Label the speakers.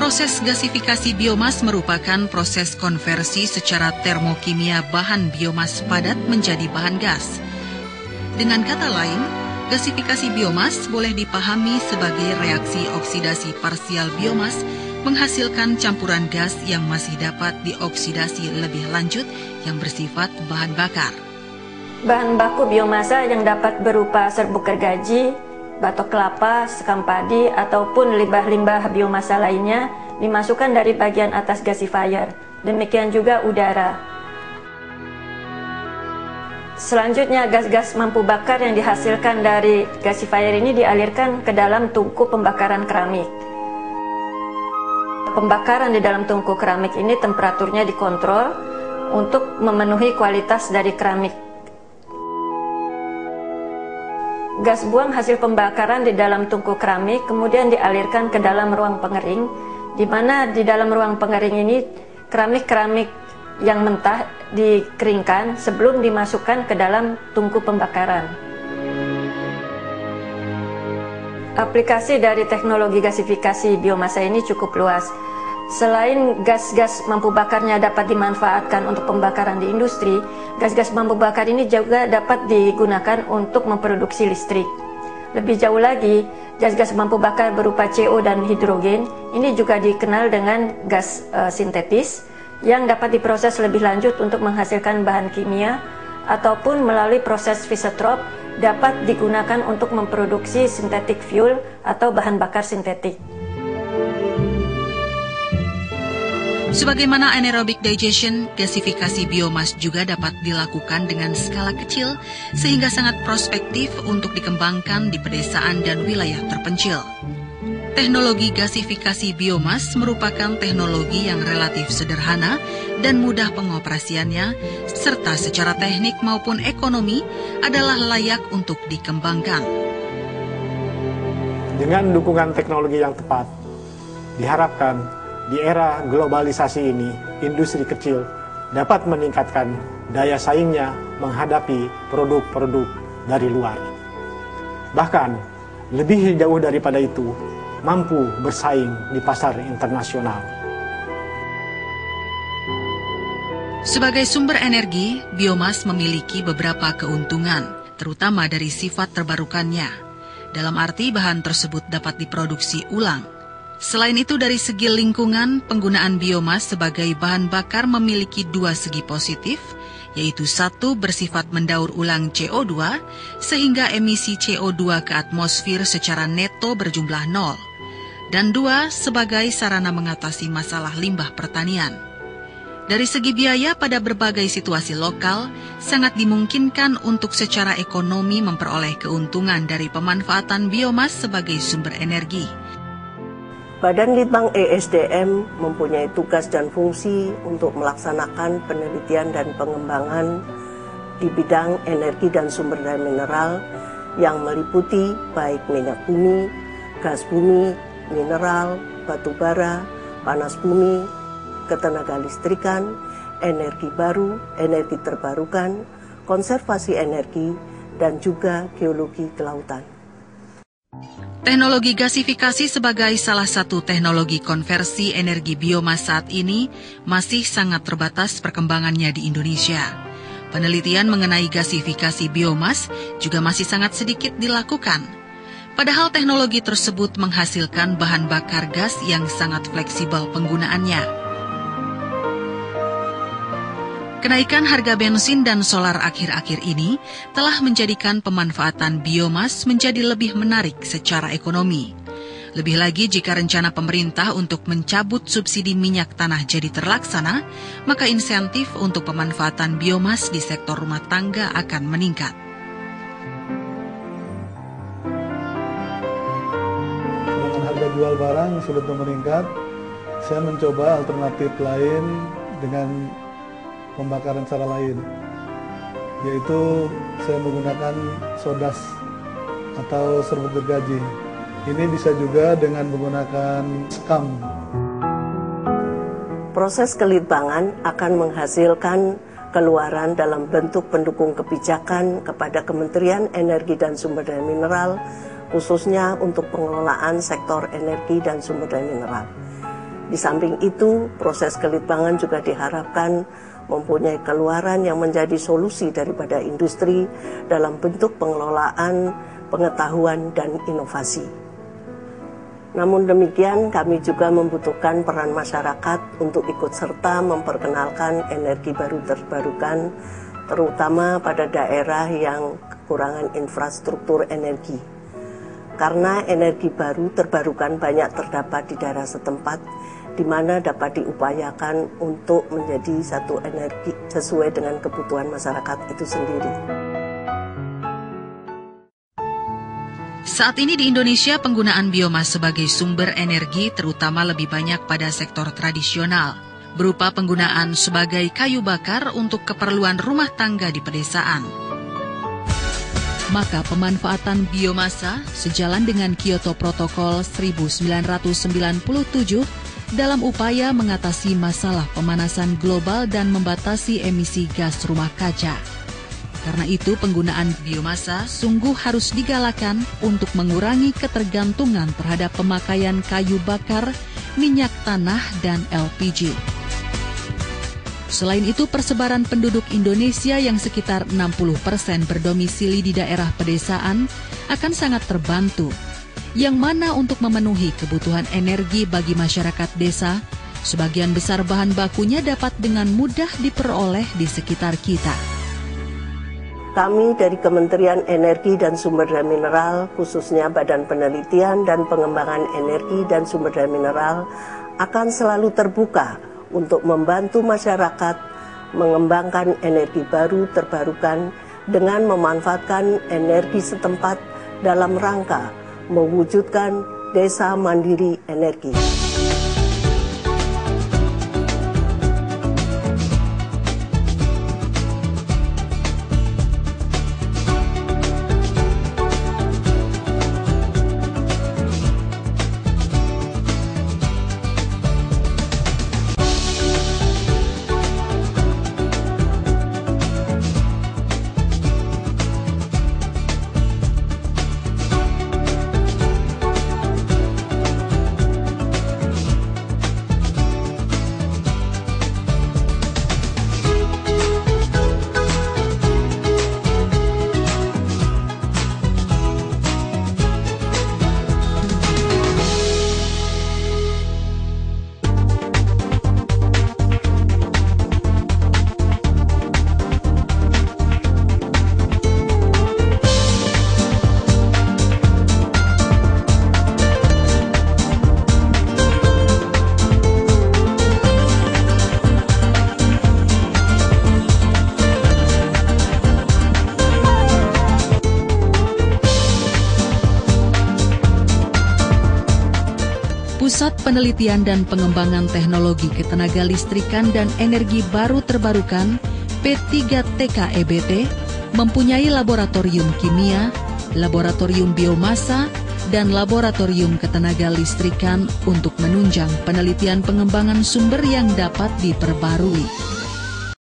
Speaker 1: Proses gasifikasi biomas merupakan proses konversi secara termokimia bahan biomas padat menjadi bahan gas. Dengan kata lain, gasifikasi biomas boleh dipahami sebagai reaksi oksidasi parsial biomas menghasilkan campuran gas yang masih dapat dioksidasi lebih lanjut yang bersifat bahan bakar.
Speaker 2: Bahan baku biomasa yang dapat berupa serbuk gergaji, batok kelapa, sekam padi, ataupun limbah-limbah biomasa lainnya dimasukkan dari bagian atas gasifier. Demikian juga udara. Selanjutnya, gas-gas mampu bakar yang dihasilkan dari gasifier ini dialirkan ke dalam tungku pembakaran keramik. Pembakaran di dalam tungku keramik ini temperaturnya dikontrol untuk memenuhi kualitas dari keramik. Gas buang hasil pembakaran di dalam tungku keramik kemudian dialirkan ke dalam ruang pengering, di mana di dalam ruang pengering ini keramik-keramik yang mentah dikeringkan sebelum dimasukkan ke dalam tungku pembakaran. Aplikasi dari teknologi gasifikasi biomasa ini cukup luas. Selain gas-gas mampu bakarnya dapat dimanfaatkan untuk pembakaran di industri, gas-gas mampu bakar ini juga dapat digunakan untuk memproduksi listrik. Lebih jauh lagi, gas-gas mampu bakar berupa CO dan hidrogen ini juga dikenal dengan gas sintetis yang dapat diproses lebih lanjut untuk menghasilkan bahan kimia ataupun melalui proses Fischer-Tropsch dapat digunakan untuk memproduksi synthetic fuel atau bahan bakar sintetik.
Speaker 1: Sebagaimana anaerobic digestion, gasifikasi biomas juga dapat dilakukan dengan skala kecil sehingga sangat prospektif untuk dikembangkan di pedesaan dan wilayah terpencil. Teknologi gasifikasi biomas merupakan teknologi yang relatif sederhana dan mudah pengoperasiannya, serta secara teknik maupun ekonomi adalah layak untuk dikembangkan.
Speaker 3: Dengan dukungan teknologi yang tepat, diharapkan di era globalisasi ini, industri kecil dapat meningkatkan daya saingnya menghadapi produk-produk dari luar. Bahkan, lebih jauh daripada itu, mampu bersaing di pasar internasional.
Speaker 1: Sebagai sumber energi, biomas memiliki beberapa keuntungan, terutama dari sifat terbarukannya. Dalam arti bahan tersebut dapat diproduksi ulang. Selain itu, dari segi lingkungan, penggunaan biomas sebagai bahan bakar memiliki dua segi positif, yaitu satu bersifat mendaur ulang CO2, sehingga emisi CO2 ke atmosfer secara neto berjumlah nol, dan dua sebagai sarana mengatasi masalah limbah pertanian. Dari segi biaya pada berbagai situasi lokal, sangat dimungkinkan untuk secara ekonomi memperoleh keuntungan dari pemanfaatan biomas sebagai sumber energi.
Speaker 4: Badan Litbang ESDM mempunyai tugas dan fungsi untuk melaksanakan penelitian dan pengembangan di bidang energi dan sumber daya mineral yang meliputi baik minyak bumi, gas bumi, mineral, batu bara, panas bumi, ketenaga listrikan, energi baru, energi terbarukan, konservasi energi, dan juga geologi kelautan.
Speaker 1: Teknologi gasifikasi sebagai salah satu teknologi konversi energi biomas saat ini masih sangat terbatas perkembangannya di Indonesia. Penelitian mengenai gasifikasi biomas juga masih sangat sedikit dilakukan. Padahal teknologi tersebut menghasilkan bahan bakar gas yang sangat fleksibel penggunaannya. Kenaikan harga bensin dan solar akhir-akhir ini telah menjadikan pemanfaatan biomas menjadi lebih menarik secara ekonomi. Lebih lagi jika rencana pemerintah untuk mencabut subsidi minyak tanah jadi terlaksana, maka insentif untuk pemanfaatan biomas di sektor rumah tangga akan meningkat.
Speaker 5: Dengan harga jual barang sulit meningkat, saya mencoba alternatif lain dengan pembakaran cara lain, yaitu saya menggunakan sodas atau serbuk gergaji. Ini bisa juga dengan menggunakan sekam.
Speaker 4: Proses kelitbangan akan menghasilkan keluaran dalam bentuk pendukung kebijakan kepada Kementerian Energi dan Sumber Daya Mineral, khususnya untuk pengelolaan sektor energi dan sumber daya mineral. Di samping itu, proses kelitbangan juga diharapkan mempunyai keluaran yang menjadi solusi daripada industri dalam bentuk pengelolaan, pengetahuan, dan inovasi. Namun demikian, kami juga membutuhkan peran masyarakat untuk ikut serta memperkenalkan energi baru terbarukan, terutama pada daerah yang kekurangan infrastruktur energi. Karena energi baru terbarukan banyak terdapat di daerah setempat, di mana dapat diupayakan untuk menjadi satu energi sesuai dengan kebutuhan masyarakat itu sendiri.
Speaker 1: Saat ini di Indonesia penggunaan biomas sebagai sumber energi terutama lebih banyak pada sektor tradisional, berupa penggunaan sebagai kayu bakar untuk keperluan rumah tangga di pedesaan. Maka pemanfaatan biomasa sejalan dengan Kyoto Protokol 1997 dalam upaya mengatasi masalah pemanasan global dan membatasi emisi gas rumah kaca. Karena itu penggunaan biomasa sungguh harus digalakan untuk mengurangi ketergantungan terhadap pemakaian kayu bakar, minyak tanah, dan LPG. Selain itu, persebaran penduduk Indonesia yang sekitar 60% berdomisili di daerah pedesaan akan sangat terbantu, yang mana untuk memenuhi kebutuhan energi bagi masyarakat desa, sebagian besar bahan bakunya dapat dengan mudah diperoleh di sekitar kita.
Speaker 4: Kami dari Kementerian Energi dan Sumber Daya Mineral, khususnya Badan Penelitian dan Pengembangan Energi dan Sumber Daya Mineral, akan selalu terbuka untuk membantu masyarakat mengembangkan energi baru terbarukan dengan memanfaatkan energi setempat dalam rangka mewujudkan desa mandiri energi.
Speaker 1: Pusat Penelitian dan Pengembangan Teknologi Ketenagalistrikan dan Energi Baru Terbarukan P3TK EBT mempunyai laboratorium kimia, laboratorium biomasa, dan laboratorium ketenagalistrikan untuk menunjang penelitian pengembangan sumber yang dapat diperbarui.